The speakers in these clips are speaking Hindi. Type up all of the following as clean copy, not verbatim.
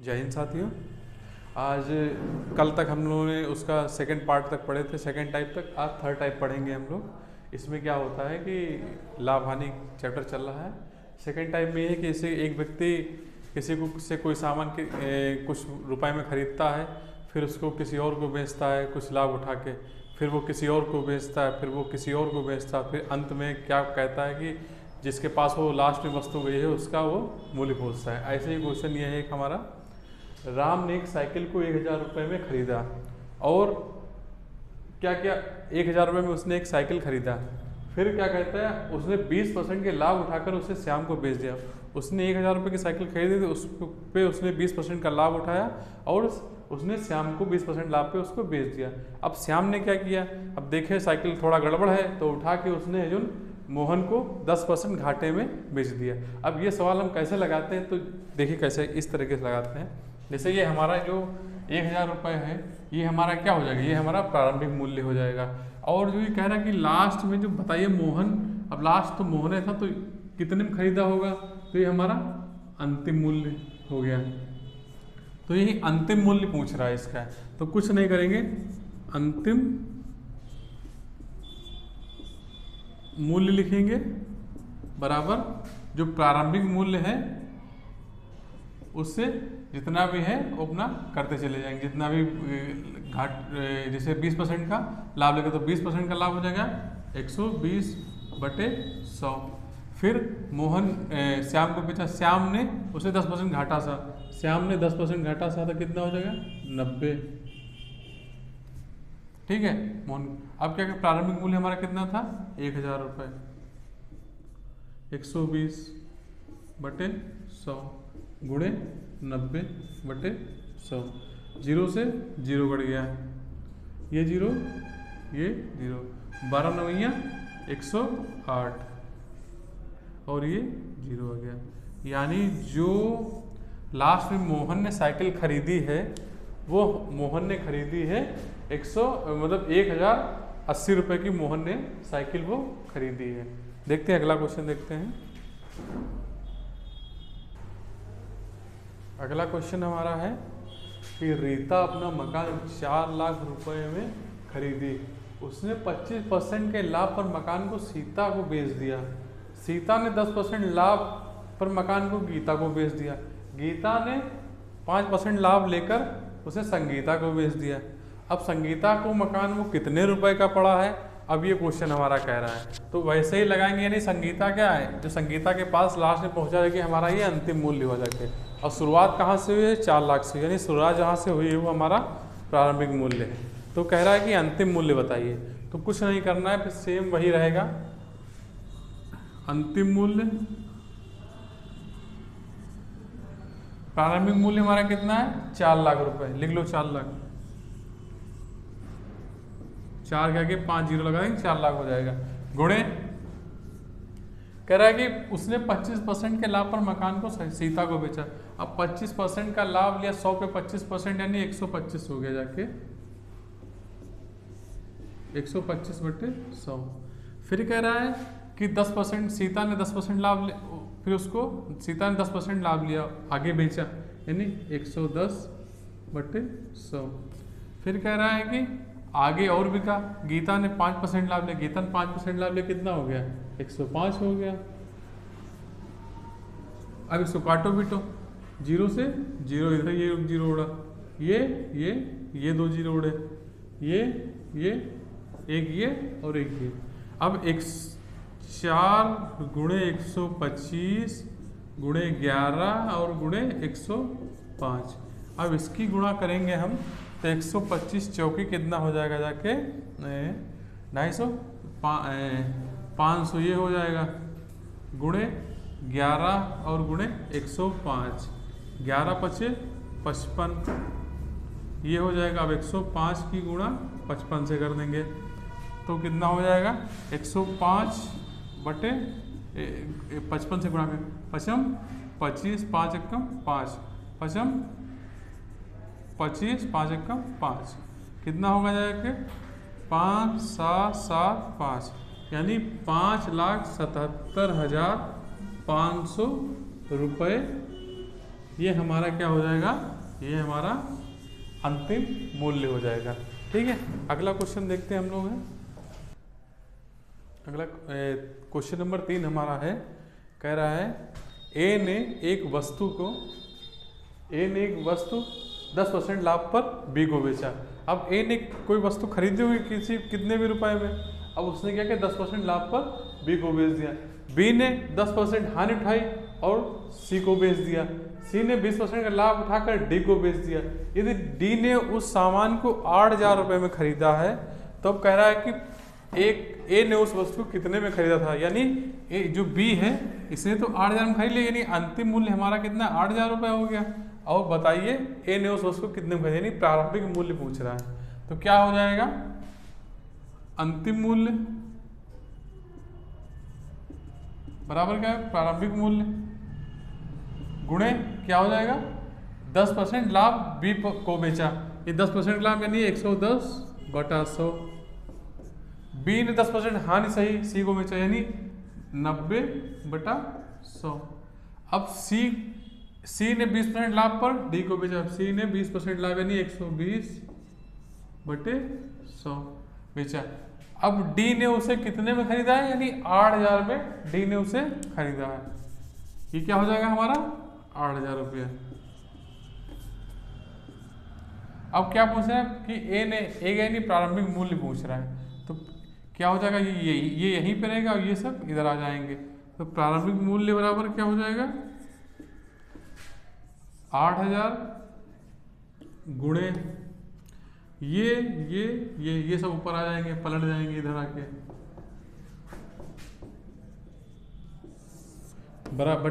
जय हिंद साथियों। आज कल तक हम लोगों ने उसका सेकंड पार्ट तक पढ़े थे, सेकंड टाइप तक। आज थर्ड टाइप पढ़ेंगे हम लोग। इसमें क्या होता है कि लाभ हानि चैप्टर चल रहा है। सेकंड टाइप में ये है कि जैसे एक व्यक्ति किसी को से कोई सामान के कुछ रुपए में खरीदता है, फिर उसको किसी और को बेचता है कुछ लाभ उठा के, फिर वो किसी और को बेचता है, फिर वो किसी और को बेचता है, फिर अंत में क्या कहता है कि जिसके पास वो लास्ट में वस्तु गई है उसका वो मूल्य पूछता है। ऐसे ही क्वेश्चन ये है एक हमारा। राम ने एक साइकिल को 1000 रुपये में खरीदा और क्या क्या 1000 रुपये में उसने एक साइकिल खरीदा। फिर क्या कहता है, उसने 20% के लाभ उठाकर उसे श्याम को बेच दिया। उसने 1000 रुपये की साइकिल खरीदी थी, उस पे उसने 20% का लाभ उठाया और उसने श्याम को 20% लाभ पे उसको बेच दिया। अब श्याम ने क्या किया, अब देखे साइकिल थोड़ा गड़बड़ है तो उठा के उसने जो मोहन को 10% घाटे में बेच दिया। अब ये सवाल हम कैसे लगाते हैं, तो देखिए कैसे इस तरीके से लगाते हैं। जैसे ये हमारा जो 1000 रुपये है, ये हमारा क्या हो जाएगा, ये हमारा प्रारंभिक मूल्य हो जाएगा। और जो ये कह रहा है कि लास्ट में जो बताइए मोहन, अब लास्ट तो मोहन था तो कितने में खरीदा होगा, तो ये हमारा अंतिम मूल्य हो गया। तो यही अंतिम मूल्य पूछ रहा है इसका। तो कुछ नहीं करेंगे, अंतिम मूल्य लिखेंगे बराबर जो प्रारंभिक मूल्य है उससे जितना भी है वो अपना करते चले जाएंगे। जितना भी घाट, जैसे 20% का लाभ लेगा तो 20% का लाभ हो जाएगा 120/100। फिर मोहन श्याम को बेचा, श्याम ने उसे 10% घाटा सा, श्याम ने 10% घाटा सा तो कितना हो जाएगा 90। ठीक है मोहन। अब क्या प्रारंभिक मूल्य हमारा कितना था 1000 रुपये, 120/100 गुणे 90/100। 0 से 0 कट गया, ये 0 ये 0, 12 9 108 और ये 0 हो गया। यानी जो लास्ट में मोहन ने साइकिल खरीदी है वो मोहन ने खरीदी है 1080 रुपये की मोहन ने साइकिल वो खरीदी है। देखते हैं अगला क्वेश्चन देखते हैं। अगला क्वेश्चन हमारा है कि रीता अपना मकान 4 लाख रुपए में खरीदी। उसने 25% के लाभ पर मकान को सीता को बेच दिया। सीता ने 10% लाभ पर मकान को गीता को बेच दिया। गीता ने 5% लाभ लेकर उसे संगीता को बेच दिया। अब संगीता को मकान वो कितने रुपए का पड़ा है, अब ये क्वेश्चन हमारा कह रहा है। तो वैसे ही लगाएंगे, यानी संगीता क्या है, जो संगीता के पास लास्ट में पहुंचा जाएगी हमारा ये अंतिम मूल्य हो जाके। और शुरुआत कहाँ से हुई है 4 लाख से, यानी शुरुआत जहाँ से हुई है वो हमारा प्रारंभिक मूल्य है। तो कह रहा है कि अंतिम मूल्य बताइए। तो कुछ नहीं करना है, फिर सेम वही रहेगा। अंतिम मूल्य, प्रारंभिक मूल्य हमारा कितना है 4 लाख रुपए, लिख लो 4 लाख। 4 क्या के 5 0 लगा देंगे, 4 लाख हो जाएगा। गुणे कह रहा है कि उसने 25% के लाभ पर मकान को सीता को बेचा। अब 25% का लाभ लिया, 100 पे 25% यानी 125 हो गया जाके 125/100। फिर कह रहा है कि 10% सीता ने 10% लाभ, फिर उसको सीता ने 10% लाभ लिया, आगे बेचा, यानी 110/100। फिर कह रहा है कि आगे और बिका, गीता ने 5% लाभ लिया, गीता ने 5% लाभ लिया, कितना हो गया 105 हो गया। अब इसको काटो पीटो, 0 से 0 इधर ये 0 उड़ा, ये 2 0 उड़े, ये एक ये और एक ये। अब 4 गुणे 125 गुणे 11 और गुणे 105। अब इसकी गुणा करेंगे हम तो 125 चौकी कितना हो जाएगा जाके 250, 500 ये हो जाएगा, गुणे 11 और गुणे 105, 11 पचे 55 ये हो जाएगा। अब 105 की गुणा 55 से कर देंगे तो कितना हो जाएगा 105/55 से गुणा कर 55 25 5 एकम 5 55 25 5 एकम 5 कितना होगा जाके 5 7 7 5 यानी 5,77,500 रुपये ये हमारा क्या हो जाएगा, ये हमारा अंतिम मूल्य हो जाएगा। ठीक है, अगला क्वेश्चन देखते हैं हम लोग हैं। अगला क्वेश्चन नंबर 3 हमारा है, कह रहा है ए ने एक वस्तु 10% लाभ पर बी को बेचा। अब ए ने कोई वस्तु खरीदी हुई कितने भी रुपए में, अब उसने क्या किया 10% लाभ पर बी को बेच दिया। बी ने 10% हानि उठाई और सी को बेच दिया। सी ने 20% का लाभ उठाकर डी को बेच दिया। यदि डी ने उस सामान को 8,000 रुपये में खरीदा है, तो अब कह रहा है कि ए ने उस वस्तु कितने में खरीदा था, यानी जो बी है इसने तो 8,000 में खरीद लिया, यानी अंतिम मूल्य हमारा कितना 8,000 रुपये हो गया। और बताइए ए ने उस वस्तु को कितने में खरीदा, यानी प्रारंभिक मूल्य पूछ रहा है। तो क्या हो जाएगा, अंतिम मूल्य बराबर क्या है प्रारंभिक मूल्य गुणे क्या हो जाएगा 10% लाभ बी को बेचा। ये 10% लाभ यानी 110/100। बी ने 10% हानि सही सी को बेचा, यानी 90/100। अब सी ने 20% लाभ पर डी को बेचा। सी ने 20% लाभ यानी 120/100 बेचा। अब डी ने उसे कितने में खरीदा है, यानी 8,000 में डी ने उसे खरीदा है। ये क्या हो जाएगा हमारा 8,000 रुपये। अब क्या पूछ रहा है कि ए यानी प्रारंभिक मूल्य पूछ रहा है, तो क्या हो जाएगा ये यहीं पे रहेगा और ये सब इधर आ जाएंगे। तो प्रारंभिक मूल्य बराबर क्या हो जाएगा 8,000 गुणे ये सब ऊपर आ जाएंगे, पलट जाएंगे इधर आके, बराबर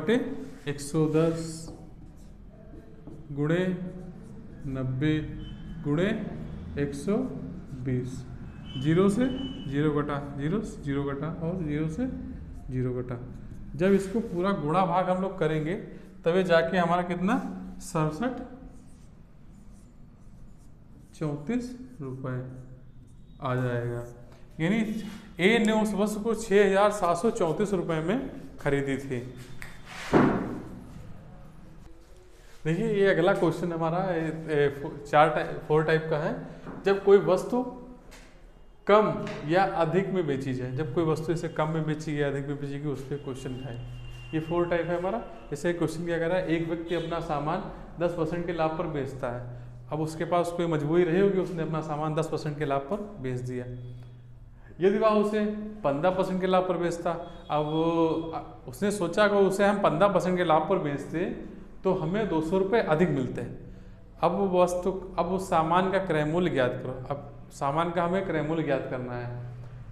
110 गुणे 90 गुणे 120। 0 से 0 घटा, 0 घटा और 0 से 0 घटा। जब इसको पूरा गुणा भाग हम लोग करेंगे तभी जाके हमारा कितना 6734 रुपये आ जाएगा। यानी ए ने उस वस्तु को 6,734 रुपये में खरीदी थी। देखिए ये अगला क्वेश्चन हमारा 4 टाइप का है। जब कोई वस्तु कम या अधिक में बेची जाए, जब कोई वस्तु इसे कम में बेची या अधिक में बेची गई, उस पर क्वेश्चन है। ये 4 टाइप है हमारा। जैसे क्वेश्चन क्या कह रहा है, एक व्यक्ति अपना सामान 10% के लाभ पर बेचता है। अब उसके पास कोई मजबूरी रही होगी, उसने अपना सामान 10% के लाभ पर बेच दिया। यदि वह उसे 15% के लाभ पर बेचता, अब उसने सोचा कि उसे हम 15% के लाभ पर बेचते तो हमें 200 रुपये अधिक मिलते हैं। अब उस सामान का क्रय मूल्य ज्ञात करो। अब सामान का हमें क्रय मूल्य ज्ञात करना है।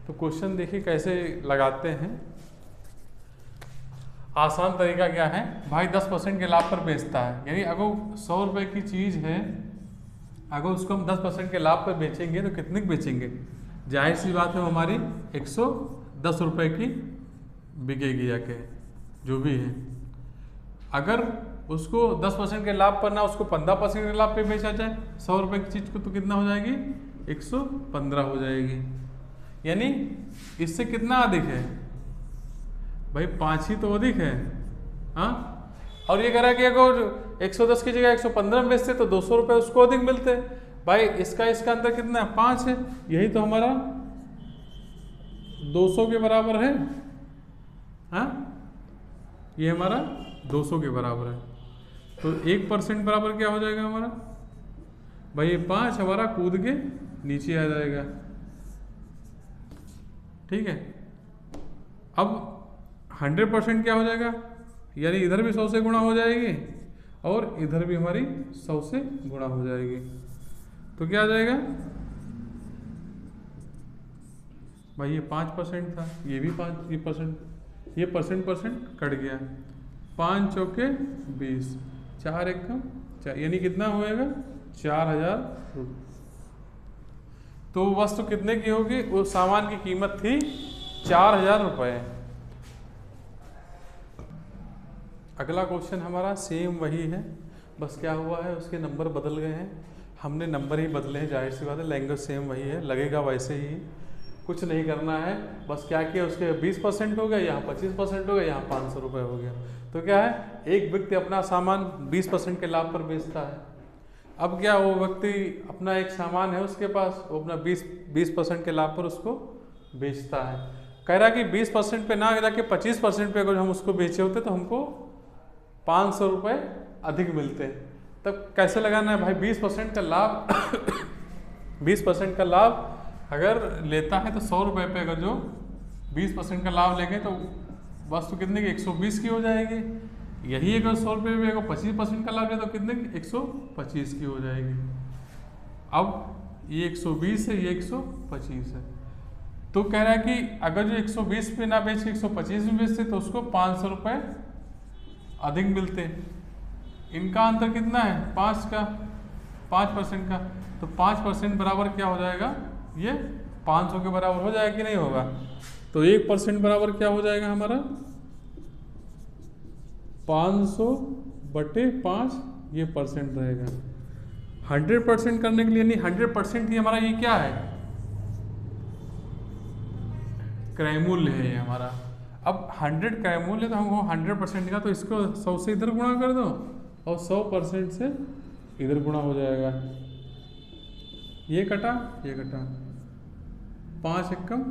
तो क्वेश्चन देखिए कैसे लगाते हैं। आसान तरीका क्या है, भाई 10% के लाभ पर बेचता है, यानी अगर 100 रुपये की चीज़ है, अगर उसको हम 10% के लाभ पर बेचेंगे तो कितने की बेचेंगे, जाहिर सी बात है हमारी 110 रुपये की बिकेगी जाके, जो भी है। अगर उसको 10% के लाभ पर ना उसको 15% के लाभ पे बेचा जाए 100 रुपये की चीज़ को, तो कितना हो जाएगी 115 हो जाएगी। यानी इससे कितना अधिक है भाई, 5 ही तो अधिक है। हाँ, और ये कह रहा है कि अगर 110 की जगह 115 में बेचते तो 200 रुपये उसको अधिक मिलते। भाई इसका अंतर कितना है 5 है, यही तो हमारा 200 के बराबर है। हाँ, ये हमारा 200 के बराबर है। तो 1% बराबर क्या हो जाएगा हमारा, भाई ये 5 हमारा कूद के नीचे आ जाएगा। ठीक है, अब 100% क्या हो जाएगा, यानी इधर भी 100 से गुणा हो जाएगी और इधर भी हमारी 100 से गुणा हो जाएगी। तो क्या आ जाएगा भाई, ये 5% था, ये भी 5 ये परसेंट कट गया। 5 चौके 20, 4 एकम 4, यानी कितना होएगा 4,000 रुपये। तो वस्तु कितने की होगी, उस सामान की कीमत थी 4,000 रुपये। अगला क्वेश्चन हमारा सेम वही है, बस क्या हुआ है उसके नंबर बदल गए हैं। हमने नंबर ही बदले हैं, जाहिर सी बात है, लैंग्वेज सेम वही है, लगेगा वैसे ही। कुछ नहीं करना है, बस क्या किया उसके 20% हो गया, यहाँ 25% हो गया, यहाँ 500 रुपये हो गया। तो क्या है, एक व्यक्ति अपना सामान 20% के लाभ पर बेचता है। अब क्या, वो व्यक्ति अपना एक सामान है उसके पास, वो अपना 20% के लाभ पर उसको बेचता है। कह रहा कि 20% पे ना जाके 25% पे अगर हम उसको बेचे होते तो हमको 500 रुपये अधिक मिलते। तब कैसे लगाना है भाई, 20% का लाभ 20% का लाभ अगर लेता है तो 100 रुपये पे अगर जो 20% का लाभ लेंगे तो वस्तु कितने की 120 की हो जाएगी। यही अगर 100 रुपये में अगर 25% का लाभ ले तो कितने की 125 की हो जाएगी। अब ये 120 है, ये 125 है। तो कह रहा है कि अगर जो 120 पे ना बेच के 125 में बेचते तो उसको 500 रुपये अधिक मिलते। इनका अंतर कितना है, 5% का। तो 5% बराबर क्या हो जाएगा, ये 500 के बराबर हो जाएगा कि नहीं होगा। तो 1% बराबर क्या हो जाएगा हमारा 500/5, ये परसेंट रहेगा। 100% करने के लिए, यानी 100% ही हमारा ये क्या है, क्रय मूल्य है ये हमारा। अब 100 क्रय मूल्य तो हमको 100% का, तो इसको 100 से इधर गुणा कर दो और 100% से इधर गुणा हो जाएगा। ये कटा, ये कटा, 5 एकम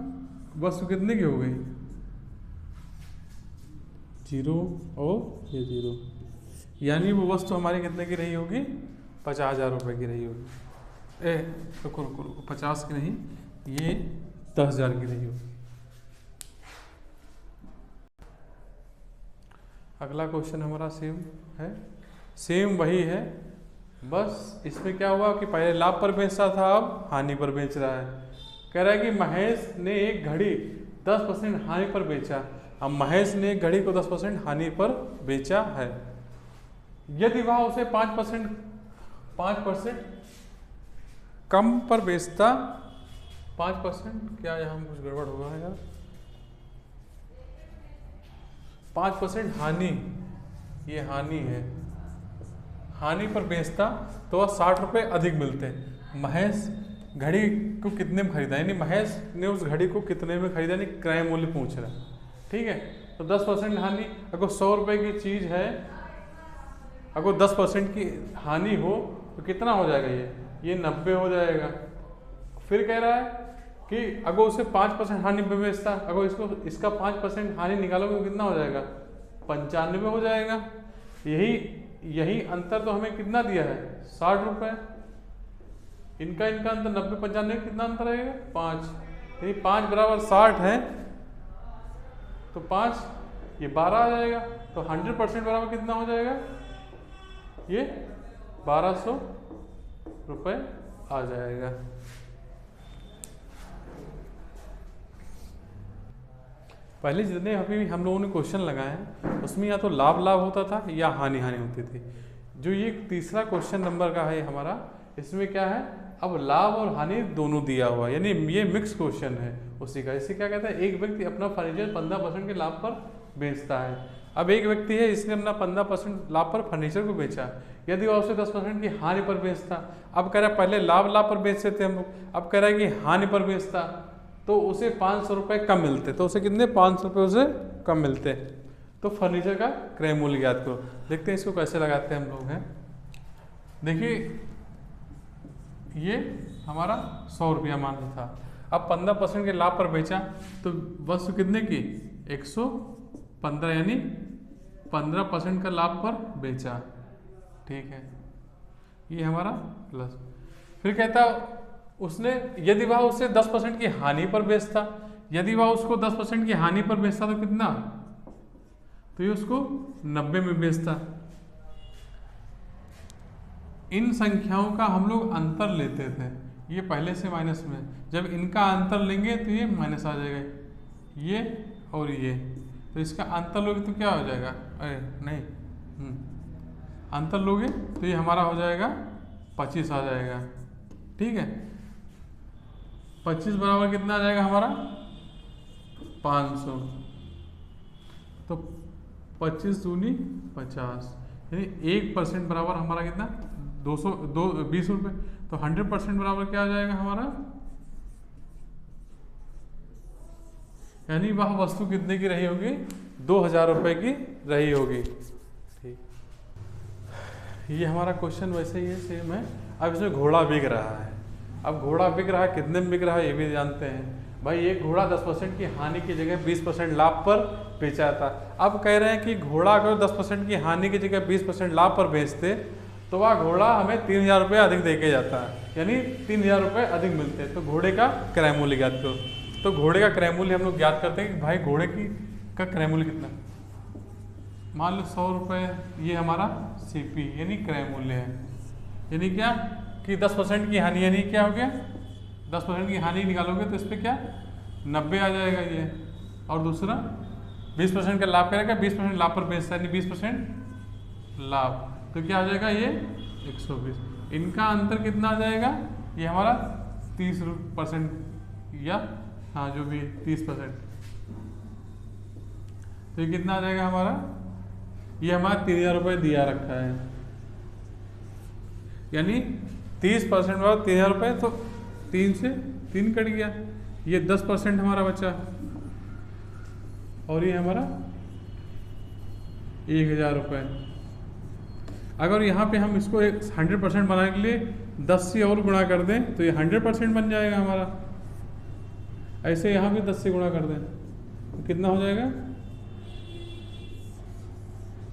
वस्तु कितने की हो गई, 0 और ये 0, यानी वो वस्तु हमारी कितने की रही होगी, 50,000 रुपये की रही होगी। रुको रुको रुको, 50 की नहीं, ये 10,000 की रही होगी। अगला क्वेश्चन हमारा सेम है, सेम वही है, बस इसमें क्या हुआ कि पहले लाभ पर बेचता था, अब हानि पर बेच रहा है। कह रहा है कि महेश ने एक घड़ी 10% हानि पर बेचा। अब महेश ने एक घड़ी को 10% हानि पर बेचा है। यदि वह उसे 5% कम पर बेचता, 5%, क्या यहाँ कुछ गड़बड़ हुआ है यार, 5% हानि, ये हानि है, हानि पर बेचता तो वह 60 रुपये अधिक मिलते। महेश घड़ी को कितने में खरीदा, यानी महेश ने उस घड़ी को कितने में खरीदा, यानी क्रय मूल्य पूछ रहा है। ठीक है, तो 10% हानि, अगर 100 रुपये की चीज़ है, अगर 10% की हानि हो तो कितना हो जाएगा, ये 90 हो जाएगा। फिर कह रहा है कि अगर उसे 5% हानि पे बेचता, अगर इसका 5% हानि निकालोगे तो कितना हो जाएगा, 95 हो जाएगा। यही अंतर तो हमें कितना दिया है, 60 रुपये। इनका अंतर 90 95 कितना अंतर रहेगा, 5, यानी 5 बराबर 60 है, तो 5 ये 12 आ जाएगा। तो 100% बराबर कितना हो जाएगा, ये 1200 रुपये आ जाएगा। पहले जितने अभी हम लोगों ने क्वेश्चन लगाए हैं उसमें या तो लाभ होता था या हानि होती थी। जो ये तीसरा क्वेश्चन नंबर का है हमारा, इसमें क्या है, अब लाभ और हानि दोनों दिया हुआ है, यानी ये मिक्स क्वेश्चन है उसी का। इसे क्या कहता है, एक व्यक्ति अपना फर्नीचर 15% के लाभ पर बेचता है। अब एक व्यक्ति है, इसने अपना 15% लाभ पर फर्नीचर को बेचा। यदि वह उसे 10% की हानि पर बेचता, अब कह रहा है पहले लाभ पर बेचते थे हम लोग, अब कह रहा है कि हानि पर बेचता तो उसे 500 रुपये कम मिलते। तो उसे कितने, 500 रुपये उसे कम मिलते। तो फर्नीचर का क्रय मूल्य याद करो। देखते हैं इसको कैसे लगाते हैं हम लोग हैं। देखिए ये हमारा 100 रुपया मान था, अब 15% के लाभ पर बेचा तो वस्तु कितने की, 115, यानी 15% का लाभ पर बेचा। ठीक है, ये हमारा प्लस। फिर कहता उसने, यदि वह उसे 10% की हानि पर बेचता, यदि वह उसको 10% की हानि पर बेचता तो कितना, तो ये उसको 90 में बेचता। इन संख्याओं का हम लोग अंतर लेते थे, ये पहले से माइनस में, जब इनका अंतर लेंगे तो ये माइनस आ जाएगा, ये और ये, तो इसका अंतर लोगे तो क्या हो जाएगा, अरे नहीं, अंतर लोगे तो ये हमारा हो जाएगा 25 आ जाएगा। ठीक है, 25 बराबर कितना आ जाएगा हमारा 500, तो 25 दूनी 50, यानी 1% बराबर हमारा कितना 20 रुपये। तो 100% बराबर क्या आ जाएगा हमारा यानी वह वस्तु कितने की रही होगी? 2000 रुपये की रही होगी। ठीक, ये हमारा क्वेश्चन वैसे ही है, सेम है। अब इसमें घोड़ा बिक रहा है। अब घोड़ा बिक रहा है, कितने में बिक रहा है ये भी जानते हैं भाई। एक घोड़ा 10% की हानि की जगह 20% लाभ पर बेचा था। अब कह रहे हैं कि घोड़ा अगर 10% की हानि की जगह 20% लाभ पर बेचते तो वह घोड़ा हमें 3000 रुपये अधिक दे के जाता है, यानी 3000 रुपये अधिक मिलते हैं। तो घोड़े का क्रय मूल्य ज्ञात करो। तो घोड़े का क्रय मूल्य हम लोग ज्ञात करते हैं कि भाई घोड़े का क्रय मूल्य कितना, मान लो 100 रुपये, ये हमारा CP यानी क्रय मूल्य है। यानी क्या कि 10% की हानि, यानी क्या हो गया 10% की हानि निकालोगे तो इस पर क्या 90 आ जाएगा ये। और दूसरा 20% का लाभ करेगा, 20% लाभ पर बेचता है, यानी 20% लाभ, तो क्या आ जाएगा ये 120। इनका अंतर कितना आ जाएगा? ये हमारा 30% या हाँ जो भी 30%, तो ये कितना आ जाएगा हमारा? ये हमारा 3000 रुपये दिया रखा है, यानी 30% वाला 3000 रुपये, तो 3 से 3 कट गया, ये 10% हमारा बचा, और ये हमारा 1000 रुपये। अगर यहाँ पे हम इसको 100% बनाने के लिए 10 से और गुणा कर दें तो ये 100% बन जाएगा हमारा। ऐसे यहाँ भी 10 से गुणा कर दें तो कितना हो जाएगा?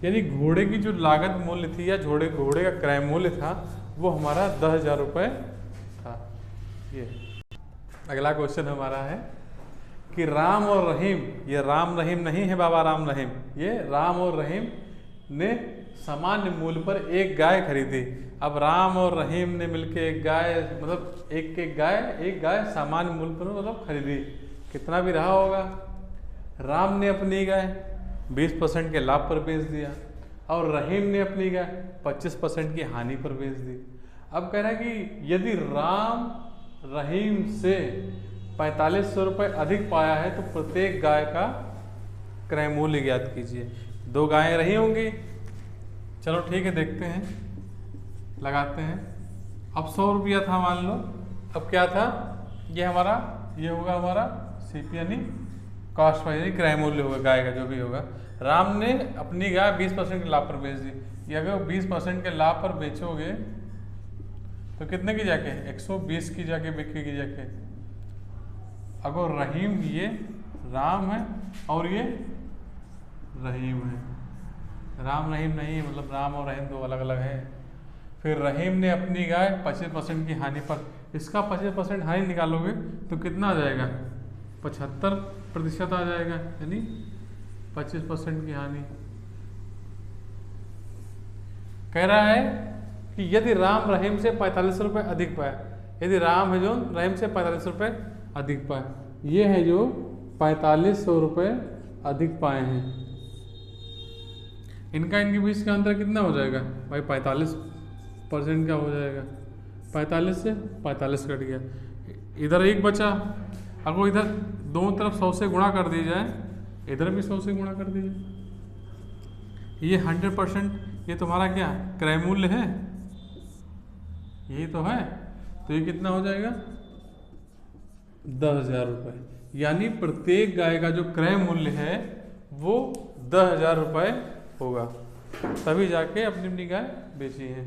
यानी घोड़े की जो लागत मूल्य थी या घोड़े का क्रय मूल्य था वो हमारा 10,000 रुपये था। ये अगला क्वेश्चन हमारा है कि राम और रहीम, ये राम रहीम नहीं है बाबा राम रहीम, ये राम और रहीम ने सामान्य मूल्य पर एक गाय खरीदी। अब राम और रहीम ने मिलकर एक गाय, मतलब एक गाय सामान्य मूल्य पर मतलब खरीदी। कितना भी रहा होगा, राम ने अपनी गाय 20% के लाभ पर बेच दिया और रहीम ने अपनी गाय 25% की हानि पर बेच दी। अब कह रहा है कि यदि राम रहीम से 4500 रुपये अधिक पाया है तो प्रत्येक गाय का क्रय मूल्य ज्ञात कीजिए। 2 गायें रही होंगी, चलो ठीक है, देखते हैं, लगाते हैं। अब 100 रुपया था मान लो, अब क्या था, ये होगा हमारा CP यानी कॉस्ट प्राइस यानी क्रय मूल्य होगा गाय का जो भी होगा। राम ने अपनी गाय 20% के लाभ पर बेच दी। ये अगर 20% के लाभ पर बेचोगे तो कितने की जाके 120 की जाके बिकेगी जाके। अगर रहीम, ये राम है और ये रहीम है, राम रहीम नहीं है, मतलब राम और रहीम 2 अलग अलग हैं। फिर रहीम ने अपनी गाय 25% की हानि पर, इसका 25% हानि निकालोगे तो कितना आ जाएगा? 75% आ जाएगा, यानी 25% की हानि। कह रहा है कि यदि राम रहीम से 45 रुपये अधिक पाए, यदि राम है जो रहीम से 45 रुपये अधिक पाए, ये है जो 4500 रुपये अधिक पाए हैं, इनके बीच का अंतर कितना हो जाएगा भाई? 45% का हो जाएगा। 45 से 45 कट गया, इधर 1 बचा। अगर इधर दोनों तरफ 100 से गुणा कर दी जाए, इधर भी 100 से गुणा कर दीजिए। ये 100% ये तुम्हारा क्या क्रय मूल्य है, यही तो है, तो ये कितना हो जाएगा? 10,000 रुपये। यानी प्रत्येक गाय का जो क्रय मूल्य है वो 10,000 रुपये होगा, तभी जाके अपनी गाय बेची है।